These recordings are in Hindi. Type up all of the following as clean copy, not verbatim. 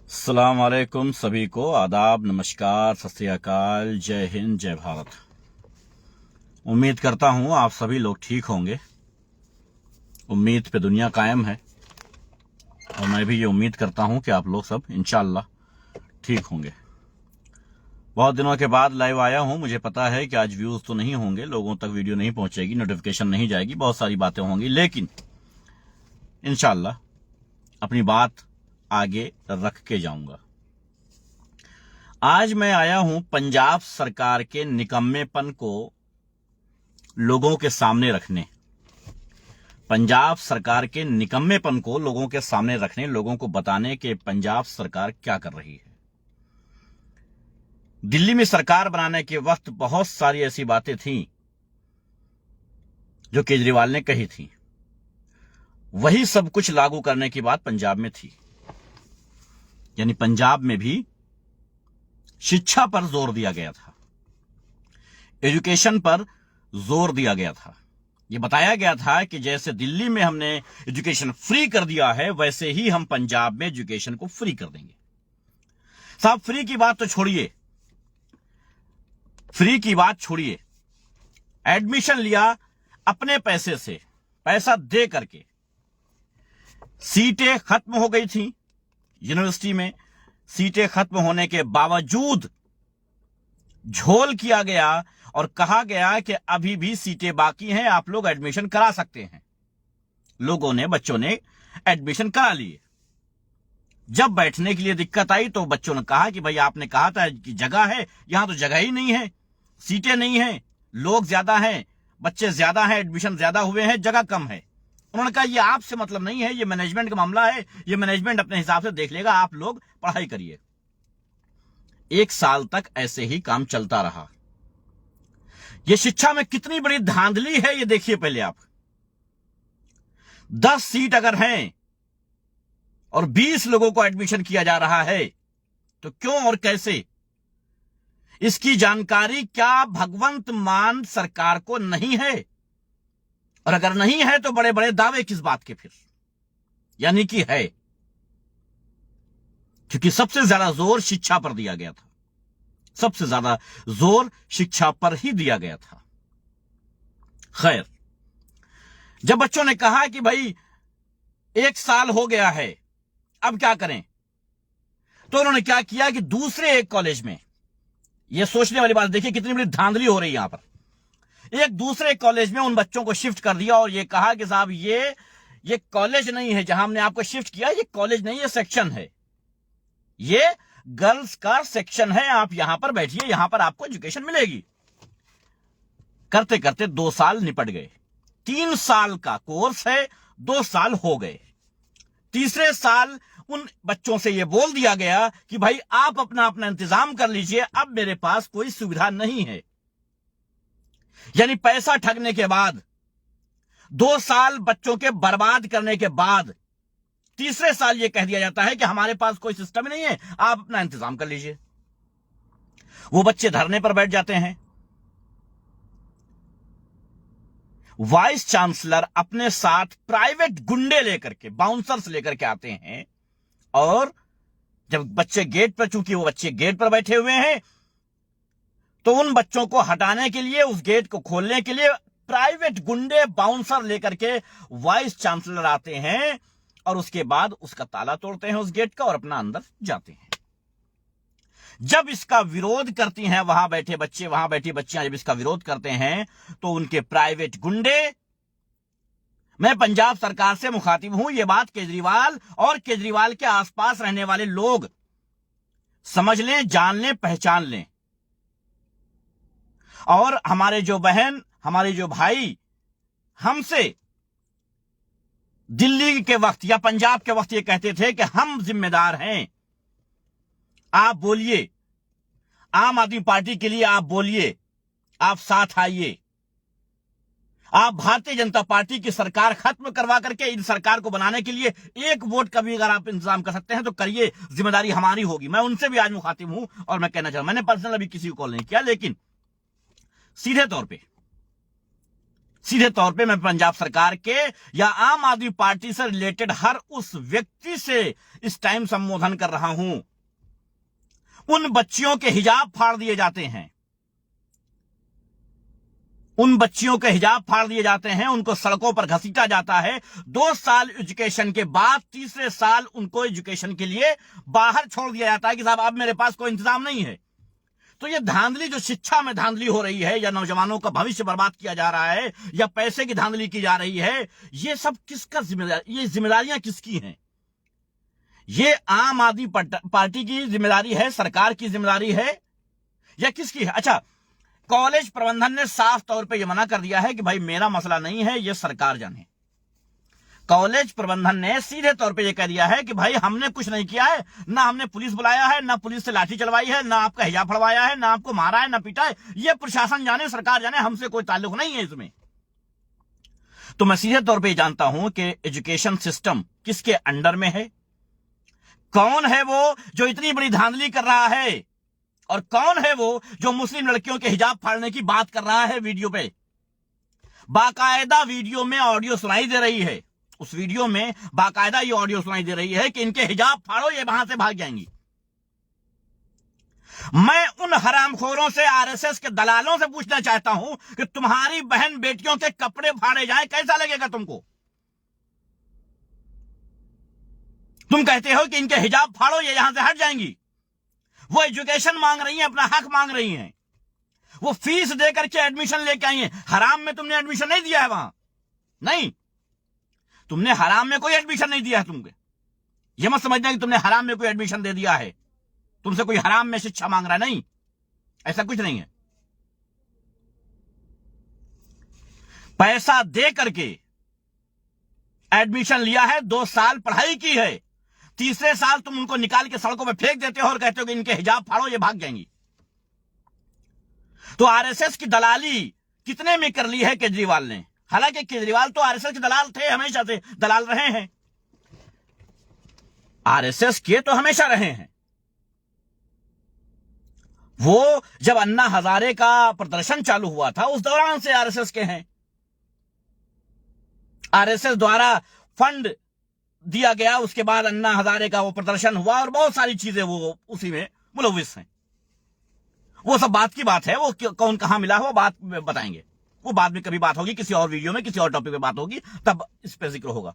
अस्सलाम वालेकुम सभी को आदाब, नमस्कार, सत श्री अकाल, जय हिंद, जय भारत। उम्मीद करता हूं आप सभी लोग ठीक होंगे। उम्मीद पे दुनिया कायम है और मैं भी ये उम्मीद करता हूं कि आप लोग सब इंशाअल्लाह ठीक होंगे। बहुत दिनों के बाद लाइव आया हूं। मुझे पता है कि आज व्यूज तो नहीं होंगे, लोगों तक वीडियो नहीं पहुंचेगी, नोटिफिकेशन नहीं जाएगी, बहुत सारी बातें होंगी, लेकिन इंशाअल्लाह अपनी बात आगे रख के जाऊंगा। आज मैं आया हूं पंजाब सरकार के निकम्मेपन को लोगों के सामने रखने, पंजाब सरकार के निकम्मेपन को लोगों के सामने रखने, लोगों को बताने कि पंजाब सरकार क्या कर रही है। दिल्ली में सरकार बनाने के वक्त बहुत सारी ऐसी बातें थीं जो केजरीवाल ने कही थी, वही सब कुछ लागू करने की बात पंजाब में थी। यानी पंजाब में भी शिक्षा पर जोर दिया गया था, एजुकेशन पर जोर दिया गया था। यह बताया गया था कि जैसे दिल्ली में हमने एजुकेशन फ्री कर दिया है, वैसे ही हम पंजाब में एजुकेशन को फ्री कर देंगे। साहब, फ्री की बात तो छोड़िए, फ्री की बात छोड़िए, एडमिशन लिया अपने पैसे से, पैसा दे करके। सीटें खत्म हो गई थी यूनिवर्सिटी में, सीटें खत्म होने के बावजूद झोल किया गया और कहा गया कि अभी भी सीटें बाकी हैं, आप लोग एडमिशन करा सकते हैं। लोगों ने, बच्चों ने एडमिशन करा लिए। जब बैठने के लिए दिक्कत आई तो बच्चों ने कहा कि भाई आपने कहा था कि जगह है, यहां तो जगह ही नहीं है, सीटें नहीं हैं, लोग ज्यादा हैं, बच्चे ज्यादा हैं, एडमिशन ज्यादा हुए हैं, जगह कम है। उन्होंने कहा ये आपसे मतलब नहीं है, ये मैनेजमेंट का मामला है, ये मैनेजमेंट अपने हिसाब से देख लेगा, आप लोग पढ़ाई करिए। 1 साल तक ऐसे ही काम चलता रहा। ये शिक्षा में कितनी बड़ी धांधली है ये देखिए पहले आप। 10 सीट अगर हैं और 20 लोगों को एडमिशन किया जा रहा है तो क्यों और कैसे? इसकी जानकारी क्या भगवंत मान सरकार को नहीं है? और अगर नहीं है तो बड़े बड़े दावे किस बात के फिर? यानी कि है, क्योंकि सबसे ज्यादा जोर शिक्षा पर दिया गया था, सबसे ज्यादा जोर शिक्षा पर ही दिया गया था। खैर, जब बच्चों ने कहा कि भाई 1 साल हो गया है, अब क्या करें, तो उन्होंने क्या किया कि दूसरे एक कॉलेज में, यह सोचने वाली बात देखिए कितनी बड़ी धांधली हो रही है यहां पर, एक दूसरे कॉलेज में उन बच्चों को शिफ्ट कर दिया और यह कहा कि साहब ये कॉलेज नहीं है जहां हमने आपको शिफ्ट किया, ये कॉलेज नहीं, ये सेक्शन है, ये गर्ल्स का सेक्शन है, आप यहां पर बैठिए, यहां पर आपको एजुकेशन मिलेगी। करते करते 2 साल निपट गए। 3 साल का कोर्स है, 2 साल हो गए। तीसरे साल उन बच्चों से यह बोल दिया गया कि भाई आप अपना अपना इंतजाम कर लीजिए, अब मेरे पास कोई सुविधा नहीं है। यानी पैसा ठगने के बाद, 2 साल बच्चों के बर्बाद करने के बाद, तीसरे साल यह कह दिया जाता है कि हमारे पास कोई सिस्टम नहीं है, आप अपना इंतजाम कर लीजिए। वो बच्चे धरने पर बैठ जाते हैं। वाइस चांसलर अपने साथ प्राइवेट गुंडे लेकर के, बाउंसर्स लेकर के आते हैं और जब बच्चे गेट पर, चूंकि वो बच्चे गेट पर बैठे हुए हैं, तो उन बच्चों को हटाने के लिए, उस गेट को खोलने के लिए प्राइवेट गुंडे, बाउंसर लेकर के वाइस चांसलर आते हैं और उसके बाद उसका ताला तोड़ते हैं उस गेट का और अपना अंदर जाते हैं। जब इसका विरोध करती हैं वहां बैठे बच्चे, वहां बैठी बच्चियां जब इसका विरोध करते हैं तो उनके प्राइवेट गुंडे, मैं पंजाब सरकार से मुखातिब हूं, यह बात केजरीवाल और केजरीवाल के आसपास रहने वाले लोग समझ लें, जान लें, पहचान लें। और हमारे जो बहन, हमारे जो भाई हमसे दिल्ली के वक्त या पंजाब के वक्त ये कहते थे कि हम जिम्मेदार हैं, आप बोलिए, आम आदमी पार्टी के लिए आप बोलिए, आप साथ आइए, आप भारतीय जनता पार्टी की सरकार खत्म करवा करके इन सरकार को बनाने के लिए 1 वोट का भी अगर आप इंतजाम कर सकते हैं तो करिए, जिम्मेदारी हमारी होगी। मैं उनसे भी आज मुखातिब हूं और मैं कहना चाहूं, मैंने पर्सनल अभी किसी को कॉल नहीं किया, लेकिन सीधे तौर पे सीधे तौर पे मैं पंजाब सरकार के या आम आदमी पार्टी से रिलेटेड हर उस व्यक्ति से इस टाइम संबोधन कर रहा हूं। उन बच्चियों के हिजाब फाड़ दिए जाते हैं, उन बच्चियों के हिजाब फाड़ दिए जाते हैं, उनको सड़कों पर घसीटा जाता है। 2 साल एजुकेशन के बाद तीसरे साल उनको एजुकेशन के लिए बाहर छोड़ दिया जाता है कि साहब अब मेरे पास कोई इंतजाम नहीं है। तो ये धांधली जो शिक्षा में धांधली हो रही है, या नौजवानों का भविष्य बर्बाद किया जा रहा है, या पैसे की धांधली की जा रही है, ये सब किसका जिम्मेदारी, ये जिम्मेदारियां किसकी हैं? ये आम आदमी पार्टी की जिम्मेदारी है, सरकार की जिम्मेदारी है, या किसकी है? अच्छा, कॉलेज प्रबंधन ने साफ तौर पे ये मना कर दिया है कि भाई मेरा मसला नहीं है, ये सरकार जाने। कॉलेज प्रबंधन ने सीधे तौर पे ये कह दिया है कि भाई हमने कुछ नहीं किया है, ना हमने पुलिस बुलाया है, ना पुलिस से लाठी चलवाई है, ना आपका हिजाब फड़वाया है, ना आपको मारा है, ना पीटा है। ये प्रशासन जाने, सरकार जाने, हमसे कोई ताल्लुक नहीं है इसमें। तो मैं सीधे तौर पे जानता हूं कि एजुकेशन सिस्टम किसके अंडर में है, कौन है वो जो इतनी बड़ी धांधली कर रहा है, और कौन है वो जो मुस्लिम लड़कियों के हिजाब फाड़ने की बात कर रहा है वीडियो पे। बाकायदा वीडियो में ऑडियो सुनाई दे रही है, उस वीडियो में बाकायदा ये ऑडियो सुनाई दे रही है कि इनके हिजाब फाड़ो, ये वहां से भाग जाएंगी। मैं उन हरामखोरों से, आरएसएस के दलालों से पूछना चाहता हूं कि तुम्हारी बहन बेटियों के कपड़े फाड़े जाए, कैसा लगेगा तुमको? तुम कहते हो कि इनके हिजाब फाड़ो, ये यहां से हट जाएंगी। वो एजुकेशन मांग रही हैं, अपना हक मांग रही हैं, वो फीस देकर के एडमिशन लेके आई हैं। हराम में तुमने एडमिशन नहीं दिया है वहां, नहीं, तुमने हराम में कोई एडमिशन नहीं दिया है। तुमको ये मत समझना कि तुमने हराम में कोई एडमिशन दे दिया है, तुमसे कोई हराम में शिक्षा मांग रहा है, नहीं, ऐसा कुछ नहीं है। पैसा दे करके एडमिशन लिया है, 2 साल पढ़ाई की है, तीसरे साल तुम उनको निकाल के सड़कों पे फेंक देते हो और कहते हो कि इनके हिजाब फाड़ो, ये भाग जाएंगी। तो आरएसएस की दलाली कितने में कर ली है केजरीवाल ने? हालांकि केजरीवाल तो आरएसएस के दलाल थे, हमेशा से दलाल रहे हैं, आरएसएस के तो हमेशा रहे हैं। वो जब अन्ना हजारे का प्रदर्शन चालू हुआ था, उस दौरान से आरएसएस के हैं। आरएसएस द्वारा फंड दिया गया, उसके बाद अन्ना हजारे का वो प्रदर्शन हुआ और बहुत सारी चीजें वो उसी में मुलविस हैं। वो सब बात की बात है, वो कौन कहां मिला है वो बात बताएंगे, वो बाद में कभी बात होगी, किसी और वीडियो में किसी और टॉपिक पे बात होगी, तब इस पे जिक्र होगा।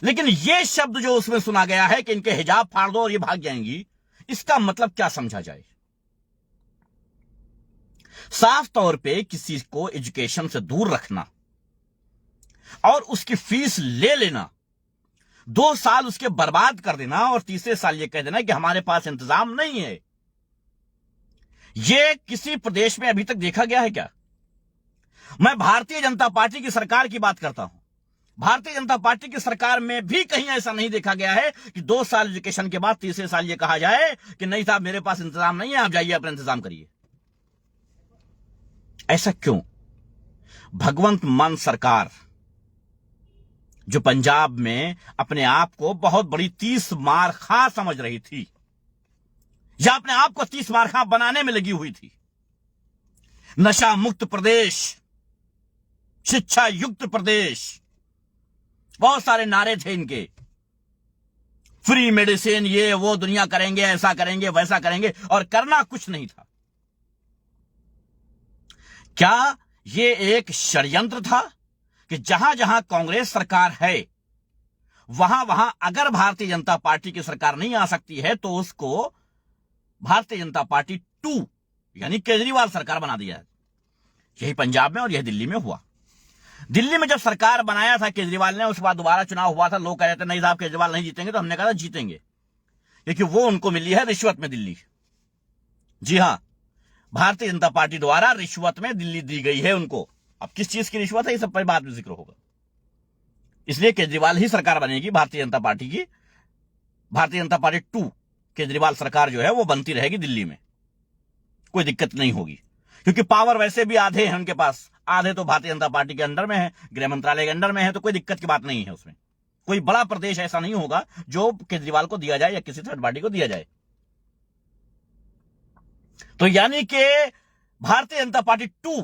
लेकिन ये शब्द जो उसमें सुना गया है कि इनके हिजाब फाड़ दो और ये भाग जाएंगी, इसका मतलब क्या समझा जाए? साफ तौर पे किसी को एजुकेशन से दूर रखना और उसकी फीस ले लेना, 2 साल उसके बर्बाद कर देना और तीसरे साल ये कह देना कि हमारे पास इंतजाम नहीं है। ये किसी प्रदेश में अभी तक देखा गया है क्या? मैं भारतीय जनता पार्टी की सरकार की बात करता हूं। भारतीय जनता पार्टी की सरकार में भी कहीं ऐसा नहीं देखा गया है कि 2 साल एजुकेशन के बाद तीसरे साल ये कहा जाए कि नहीं साहब मेरे पास इंतजाम नहीं है, आप जाइए अपना इंतजाम करिए। ऐसा क्यों? भगवंत मान सरकार जो पंजाब में अपने आप को बहुत बड़ी 30 मार खा समझ रही थी, या अपने आप को 30 मार खा बनाने में लगी हुई थी, नशा मुक्त प्रदेश, शिक्षा युक्त प्रदेश, बहुत सारे नारे थे इनके, फ्री मेडिसिन, ये वो, दुनिया करेंगे, ऐसा करेंगे, वैसा करेंगे, और करना कुछ नहीं था। क्या ये एक षड्यंत्र था कि जहां जहां कांग्रेस सरकार है वहां वहां अगर भारतीय जनता पार्टी की सरकार नहीं आ सकती है तो उसको भारतीय जनता पार्टी 2 यानी केजरीवाल सरकार बना दिया है? यही पंजाब में और यही दिल्ली में हुआ। दिल्ली में जब सरकार बनाया था केजरीवाल ने, उसके बाद दोबारा चुनाव हुआ था, लोग कह रहे थे नहीं साहब केजरीवाल नहीं जीतेंगे, तो हमने कहा था जीतेंगे, क्योंकि वो उनको मिली है रिश्वत में दिल्ली। जी हां, भारतीय जनता पार्टी द्वारा रिश्वत में दिल्ली दी गई है उनको। अब किस चीज की रिश्वत है ये सब पर बाद में जिक्र होगा, इसलिए केजरीवाल ही सरकार बनेगी भारतीय जनता पार्टी की। भारतीय जनता पार्टी 2 केजरीवाल सरकार जो है वो बनती रहेगी दिल्ली में, कोई दिक्कत नहीं होगी, क्योंकि पावर वैसे भी आधे हैं उनके पास, आधे तो भारतीय जनता पार्टी के अंडर में है, गृह मंत्रालय के अंडर में है, तो कोई दिक्कत की बात नहीं है उसमें। कोई बड़ा प्रदेश ऐसा नहीं होगा जो केजरीवाल को दिया जाए या किसी थर्ड पार्टी को दिया जाए। तो यानी कि भारतीय जनता पार्टी 2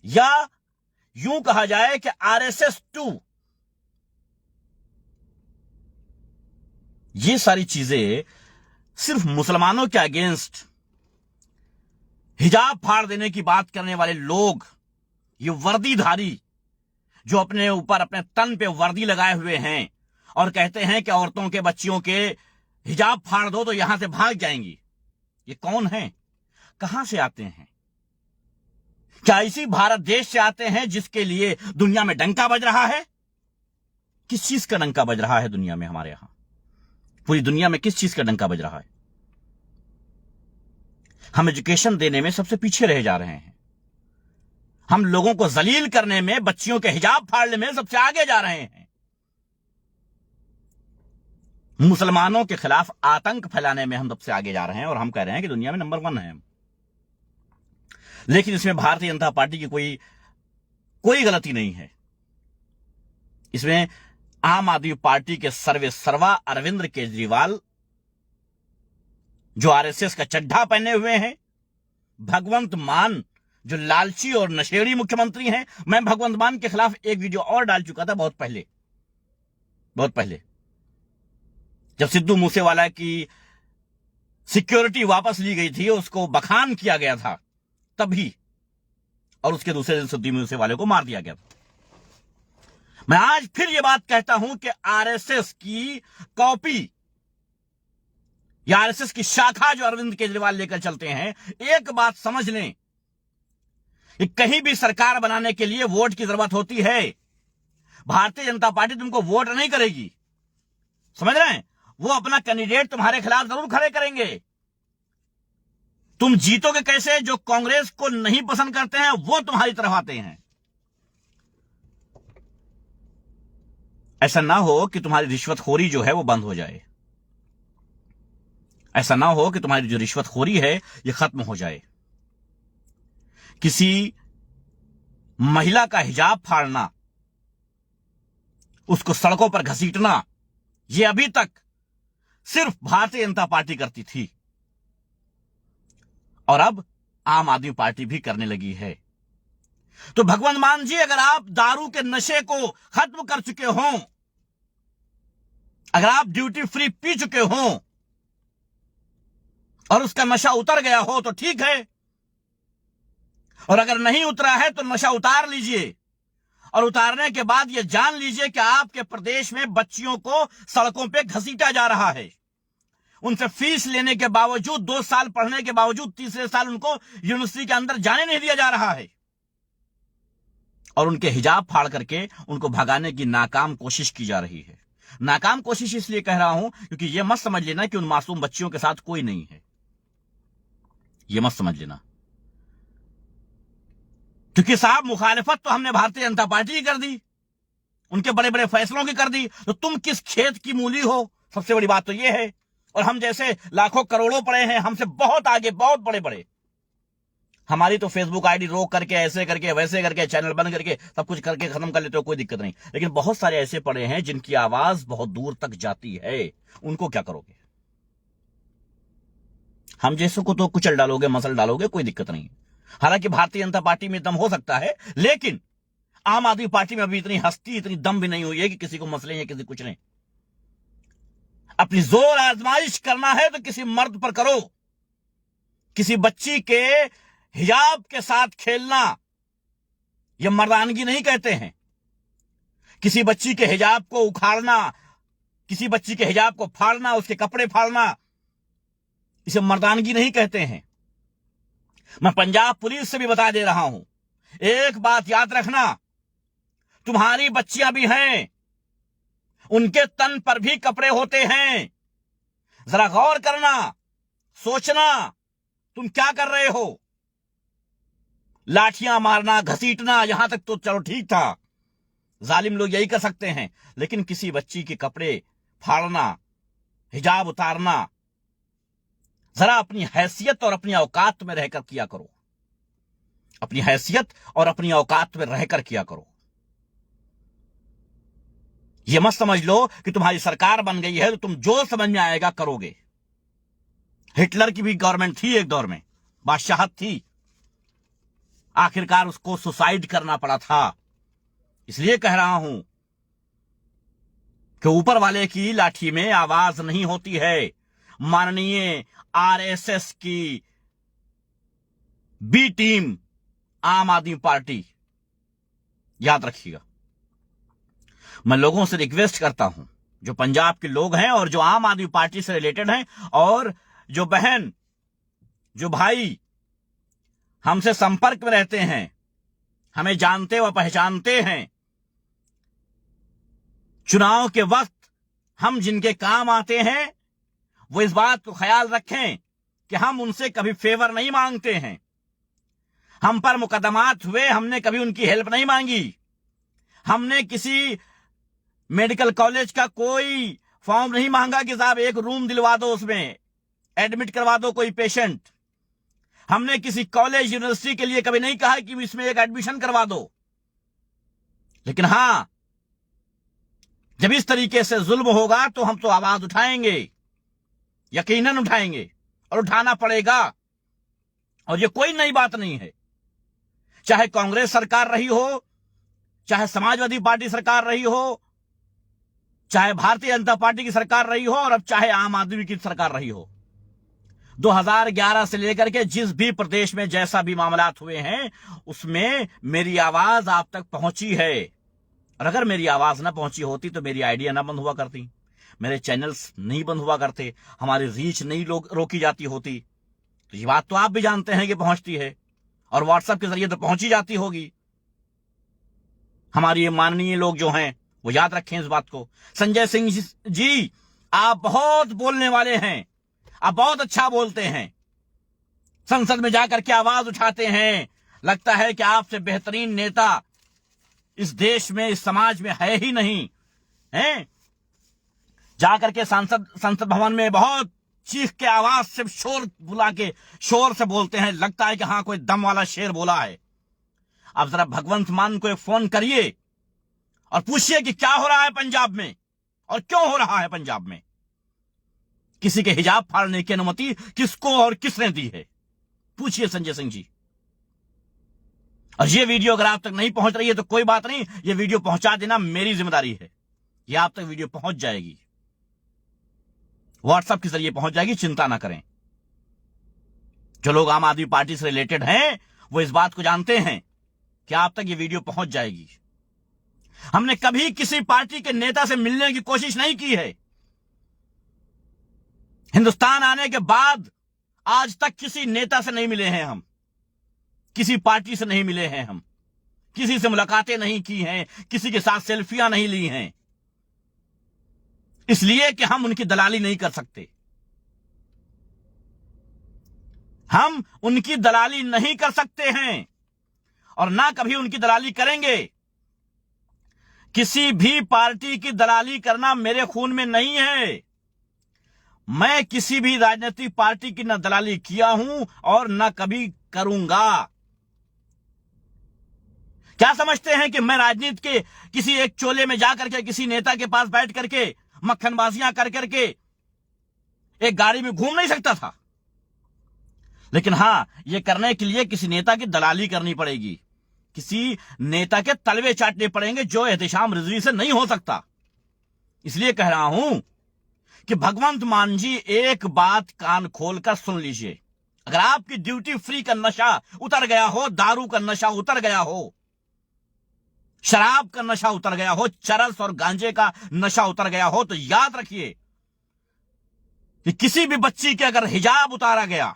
या यूं कहा जाए कि आरएसएस 2, ये सारी चीजें सिर्फ मुसलमानों के अगेंस्ट हिजाब फाड़ देने की बात करने वाले लोग, ये वर्दीधारी जो अपने ऊपर अपने तन पे वर्दी लगाए हुए हैं और कहते हैं कि औरतों के बच्चियों के हिजाब फाड़ दो तो यहां से भाग जाएंगी, ये कौन है? कहां से आते हैं? क्या इसी भारत देश से आते हैं जिसके लिए दुनिया में डंका बज रहा है? किस चीज का डंका बज रहा है दुनिया में? हमारे यहां पूरी दुनिया में किस चीज का डंका बज रहा है? हम एजुकेशन देने में सबसे पीछे रह जा रहे हैं। हम लोगों को जलील करने में, बच्चियों के हिजाब फाड़ने में सबसे आगे जा रहे हैं। मुसलमानों के खिलाफ आतंक फैलाने में हम सबसे आगे जा रहे हैं और हम कह रहे हैं कि दुनिया में नंबर 1 है। लेकिन इसमें भारतीय जनता पार्टी की कोई गलती नहीं है। इसमें आम आदमी पार्टी के सर्वे सर्वा अरविंद केजरीवाल, जो आरएसएस का चड्ढा पहने हुए हैं, भगवंत मान, जो लालची और नशेड़ी मुख्यमंत्री हैं। मैं भगवंत मान के खिलाफ एक वीडियो और डाल चुका था बहुत पहले, जब सिद्धू मूसेवाला की सिक्योरिटी वापस ली गई थी, उसको बखान किया गया था तभी, और उसके दूसरे दिन सिद्धू मूसेवाले को मार दिया गया था। मैं आज फिर यह बात कहता हूं कि आरएसएस की कॉपी या आरएसएस की शाखा जो अरविंद केजरीवाल लेकर चलते हैं, एक बात समझ लें कि कहीं भी सरकार बनाने के लिए वोट की जरूरत होती है। भारतीय जनता पार्टी तुमको वोट नहीं करेगी, समझ रहे हैं? वो अपना कैंडिडेट तुम्हारे खिलाफ जरूर खड़े करेंगे। तुम जीतोगे कैसे? जो कांग्रेस को नहीं पसंद करते हैं वो तुम्हारी तरफ आते हैं। ऐसा ना हो कि तुम्हारी रिश्वतखोरी जो है वो बंद हो जाए। ऐसा ना हो कि तुम्हारी जो रिश्वतखोरी है ये खत्म हो जाए। किसी महिला का हिजाब फाड़ना, उसको सड़कों पर घसीटना, ये अभी तक सिर्फ भारतीय जनता पार्टी करती थी और अब आम आदमी पार्टी भी करने लगी है। तो भगवंत मान जी, अगर आप दारू के नशे को खत्म कर चुके हो, अगर आप ड्यूटी फ्री पी चुके हो और उसका नशा उतर गया हो तो ठीक है, और अगर नहीं उतरा है तो नशा उतार लीजिए, और उतारने के बाद यह जान लीजिए कि आपके प्रदेश में बच्चियों को सड़कों पे घसीटा जा रहा है। उनसे फीस लेने के बावजूद, 2 साल पढ़ने के बावजूद, तीसरे साल उनको यूनिवर्सिटी के अंदर जाने नहीं दिया जा रहा है, और उनके हिजाब फाड़ करके उनको भगाने की नाकाम कोशिश की जा रही है। नाकाम कोशिश इसलिए कह रहा हूं क्योंकि यह मत समझ लेना कि उन मासूम बच्चियों के साथ कोई नहीं है, यह मत समझ लेना। क्योंकि साहब, मुखालिफत तो हमने भारतीय जनता पार्टी की कर दी, उनके बड़े बड़े फैसलों की कर दी, तो तुम किस खेत की मूली हो? सबसे बड़ी बात तो यह है। और हम जैसे लाखों करोड़ों पड़े हैं, हमसे बहुत आगे, बहुत बड़े बड़े। हमारी तो फेसबुक आईडी रोक करके, ऐसे करके, वैसे करके, चैनल बंद करके, सब कुछ करके खत्म कर लेते हो, कोई दिक्कत नहीं। लेकिन बहुत सारे ऐसे पड़े हैं जिनकी आवाज बहुत दूर तक जाती है, उनको क्या करोगे? हम जैसे को तो कुचल डालोगे, मसल डालोगे, कोई दिक्कत नहीं। हालांकि भारतीय जनता पार्टी में दम हो सकता है, लेकिन आम आदमी पार्टी में अभी इतनी हस्ती, इतनी दम भी नहीं हुई है कि किसी को मसले या किसी कुछ नहीं। अपनी जोर आजमाइश करना है तो किसी मर्द पर करो। किसी बच्ची के हिजाब के साथ खेलना यह मर्दानगी नहीं कहते हैं। किसी बच्ची के हिजाब को उखाड़ना, किसी बच्ची के हिजाब को फाड़ना, उसके कपड़े फाड़ना, इसे मर्दानगी नहीं कहते हैं। मैं पंजाब पुलिस से भी बता दे रहा हूं, एक बात याद रखना, तुम्हारी बच्चियां भी हैं, उनके तन पर भी कपड़े होते हैं। जरा गौर करना, सोचना, तुम क्या कर रहे हो। लाठियां मारना, घसीटना, यहां तक तो चलो ठीक था, जालिम लोग यही कर सकते हैं, लेकिन किसी बच्ची के कपड़े फाड़ना, हिजाब उतारना, जरा अपनी हैसियत और अपनी औकात में रहकर किया करो। अपनी हैसियत और अपनी औकात में रहकर किया करो। यह मत समझ लो कि तुम्हारी सरकार बन गई है तो तुम जो समझ में आएगा करोगे। हिटलर की भी गवर्नमेंट थी एक दौर में, बादशाहत थी, आखिरकार उसको सुसाइड करना पड़ा था। इसलिए कह रहा हूं कि ऊपर वाले की लाठी में आवाज नहीं होती है। माननीय आरएसएस की बी टीम आम आदमी पार्टी, याद रखिएगा। मैं लोगों से रिक्वेस्ट करता हूं, जो पंजाब के लोग हैं और जो आम आदमी पार्टी से रिलेटेड हैं, और जो बहन जो भाई हमसे संपर्क में रहते हैं, हमें जानते व पहचानते हैं, चुनाव के वक्त हम जिनके काम आते हैं, वो इस बात को ख्याल रखें कि हम उनसे कभी फेवर नहीं मांगते हैं। हम पर मुकदमात हुए, हमने कभी उनकी हेल्प नहीं मांगी। हमने किसी मेडिकल कॉलेज का कोई फॉर्म नहीं मांगा कि साहब एक रूम दिलवा दो, उसमें एडमिट करवा दो कोई पेशेंट। हमने किसी कॉलेज यूनिवर्सिटी के लिए कभी नहीं कहा कि इसमें एक एडमिशन करवा दो। लेकिन हां, जब इस तरीके से जुल्म होगा तो हम तो आवाज उठाएंगे, यकीनन उठाएंगे, और उठाना पड़ेगा। और ये कोई नई बात नहीं है। चाहे कांग्रेस सरकार रही हो, चाहे समाजवादी पार्टी सरकार रही हो, चाहे भारतीय जनता पार्टी की सरकार रही हो, और अब चाहे आम आदमी की सरकार रही हो, 2011 से लेकर के जिस भी प्रदेश में जैसा भी मामलात हुए हैं, उसमें मेरी आवाज आप तक पहुंची है। और अगर मेरी आवाज ना पहुंची होती तो मेरी आइडिया ना बंद हुआ करती, मेरे चैनल्स नहीं बंद हुआ करते, हमारी रीच नहीं रोकी जाती होती। तो ये बात तो आप भी जानते हैं कि पहुंचती है, और व्हाट्सएप के जरिए तो पहुंची जाती होगी। हमारे ये माननीय लोग जो हैं वो याद रखें इस बात को। संजय सिंह जी, आप बहुत बोलने वाले हैं, आप बहुत अच्छा बोलते हैं, संसद में जाकर के आवाज उठाते हैं। लगता है कि आपसे बेहतरीन नेता इस देश में, इस समाज में है ही नहीं है। जाकर के संसद भवन में बहुत चीख के आवाज से, शोर बुला के शोर से बोलते हैं। लगता है कि हां कोई दम वाला शेर बोला है। अब जरा भगवंत मान को एक फोन करिए और पूछिए कि क्या हो रहा है पंजाब में, और क्यों हो रहा है पंजाब में। किसी के हिजाब फाड़ने की अनुमति किसको और किसने दी है, पूछिए संजय सिंह जी। और ये वीडियो अगर आप तक नहीं पहुंच रही है तो कोई बात नहीं, ये वीडियो पहुंचा देना मेरी जिम्मेदारी है। ये आप तक वीडियो पहुंच जाएगी, व्हाट्सएप के जरिए पहुंच जाएगी, चिंता ना करें। जो लोग आम आदमी पार्टी से रिलेटेड हैं वो इस बात को जानते हैं कि आप तक ये वीडियो पहुंच जाएगी। हमने कभी किसी पार्टी के नेता से मिलने की कोशिश नहीं की है। हिंदुस्तान आने के बाद आज तक किसी नेता से नहीं मिले हैं हम, किसी पार्टी से नहीं मिले हैं हम, किसी से मुलाकातें नहीं की हैं, किसी के साथ सेल्फियां नहीं ली हैं, इसलिए कि हम उनकी दलाली नहीं कर सकते। हम उनकी दलाली नहीं कर सकते हैं और ना कभी उनकी दलाली करेंगे। किसी भी पार्टी की दलाली करना मेरे खून में नहीं है। मैं किसी भी राजनीतिक पार्टी की न दलाली किया हूं और न कभी करूंगा। क्या समझते हैं कि मैं राजनीति के किसी एक चोले में जाकर के किसी नेता के पास बैठ करके मक्खनबाजियां कर करके एक गाड़ी में घूम नहीं सकता था? लेकिन हां, यह करने के लिए किसी नेता की दलाली करनी पड़ेगी, किसी नेता के तलवे चाटने पड़ेंगे, जो एहतेशाम रिजवी से नहीं हो सकता। इसलिए कह रहा हूं कि भगवंत मान जी, एक बात कान खोलकर सुन लीजिए। अगर आपकी ड्यूटी फ्री का नशा उतर गया हो, दारू का नशा उतर गया हो, शराब का नशा उतर गया हो, चरस और गांजे का नशा उतर गया हो, तो याद रखिए कि किसी भी बच्ची के अगर हिजाब उतारा गया,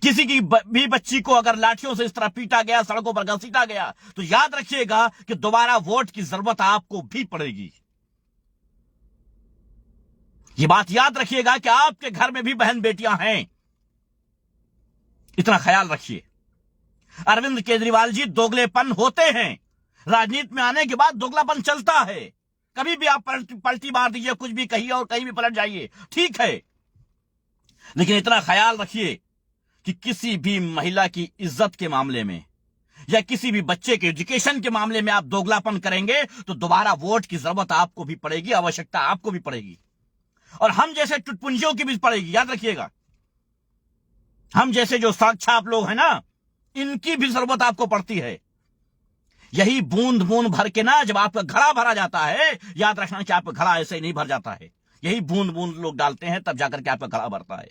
किसी की भी बच्ची को अगर लाठियों से इस तरह पीटा गया, सड़कों पर घसीटा गया, तो याद रखिएगा कि दोबारा वोट की जरूरत आपको भी पड़ेगी। ये बात याद रखिएगा कि आपके घर में भी बहन बेटियां हैं, इतना ख्याल रखिए। अरविंद केजरीवाल जी दोगलेपन होते हैं, राजनीति में आने के बाद दोगलापन चलता है। कभी भी आप पलटी मार दीजिए, कुछ भी कहिए और कहीं भी पलट जाइए, ठीक है, लेकिन इतना ख्याल रखिए कि किसी भी महिला की इज्जत के मामले में या किसी भी बच्चे के एजुकेशन के मामले में आप दोगलापन करेंगे तो दोबारा वोट की जरूरत आपको भी पड़ेगी, आवश्यकता आपको भी पड़ेगी, और हम जैसे टुटपुंजियों की भी पड़ेगी। याद रखिएगा, हम जैसे जो साक्षात लोग हैं ना, इनकी भी जरूरत आपको पड़ती है। यही बूंद बूंद भर के ना जब आपका घड़ा भरा जाता है, याद रखना कि आपका घड़ा ऐसे ही नहीं भर जाता है। यही बूंद बूंद लोग डालते हैं तब जाकर के आपका घड़ा भरता है।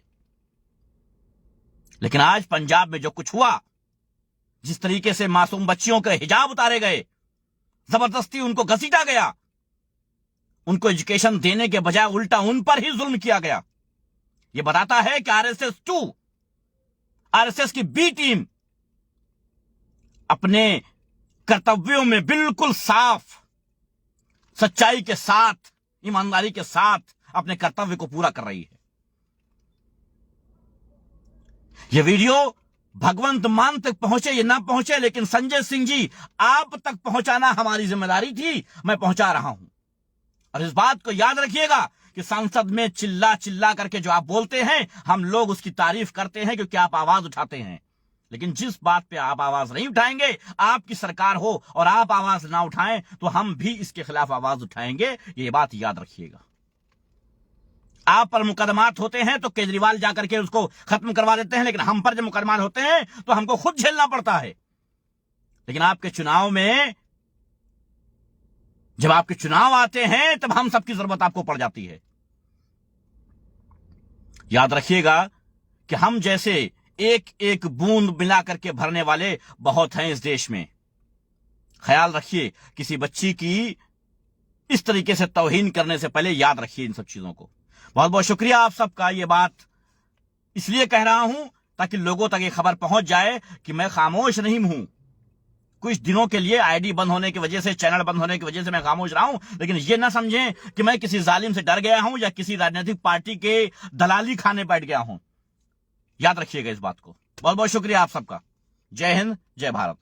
लेकिन आज पंजाब में जो कुछ हुआ, जिस तरीके से मासूम बच्चियों के हिजाब उतारे गए, जबरदस्ती उनको घसीटा गया, उनको एजुकेशन देने के बजाय उल्टा उन पर ही जुल्म किया गया, यह बताता है कि आरएसएस 2, आरएसएस की बी टीम अपने कर्तव्यों में बिल्कुल साफ, सच्चाई के साथ, ईमानदारी के साथ अपने कर्तव्य को पूरा कर रही है। यह वीडियो भगवंत मान तक पहुंचे या ना पहुंचे, लेकिन संजय सिंह जी, आप तक पहुंचाना हमारी जिम्मेदारी थी, मैं पहुंचा रहा हूं। और इस बात को याद रखिएगा कि संसद में चिल्ला चिल्ला करके जो आप बोलते हैं, हम लोग उसकी तारीफ करते हैं क्योंकि आप आवाज उठाते हैं। लेकिन जिस बात पे आप आवाज नहीं उठाएंगे, आपकी सरकार हो और आप आवाज ना उठाएं, तो हम भी इसके खिलाफ आवाज उठाएंगे, ये बात याद रखिएगा। आप पर मुकदमात होते हैं तो केजरीवाल जाकर के उसको खत्म करवा देते हैं, लेकिन हम पर जब मुकदमात होते हैं तो हमको खुद झेलना पड़ता है। लेकिन आपके चुनाव में, जब आपके चुनाव आते हैं, तब हम सबकी जरूरत आपको पड़ जाती है। याद रखिएगा कि हम जैसे एक एक बूंद मिला करके भरने वाले बहुत हैं इस देश में। ख्याल रखिए, किसी बच्ची की इस तरीके से तौहीन करने से पहले याद रखिए इन सब चीजों को। बहुत बहुत शुक्रिया आप सबका। ये बात इसलिए कह रहा हूं ताकि लोगों तक ये खबर पहुंच जाए कि मैं खामोश नहीं हूं। कुछ दिनों के लिए आईडी बंद होने की वजह से, चैनल बंद होने की वजह से मैं खामोश रहा हूं, लेकिन ये ना समझें कि मैं किसी जालिम से डर गया हूं या किसी राजनीतिक पार्टी के दलाली खाने बैठ गया हूं। याद रखिएगा इस बात को। बहुत बहुत शुक्रिया आप सबका। जय हिंद, जय भारत।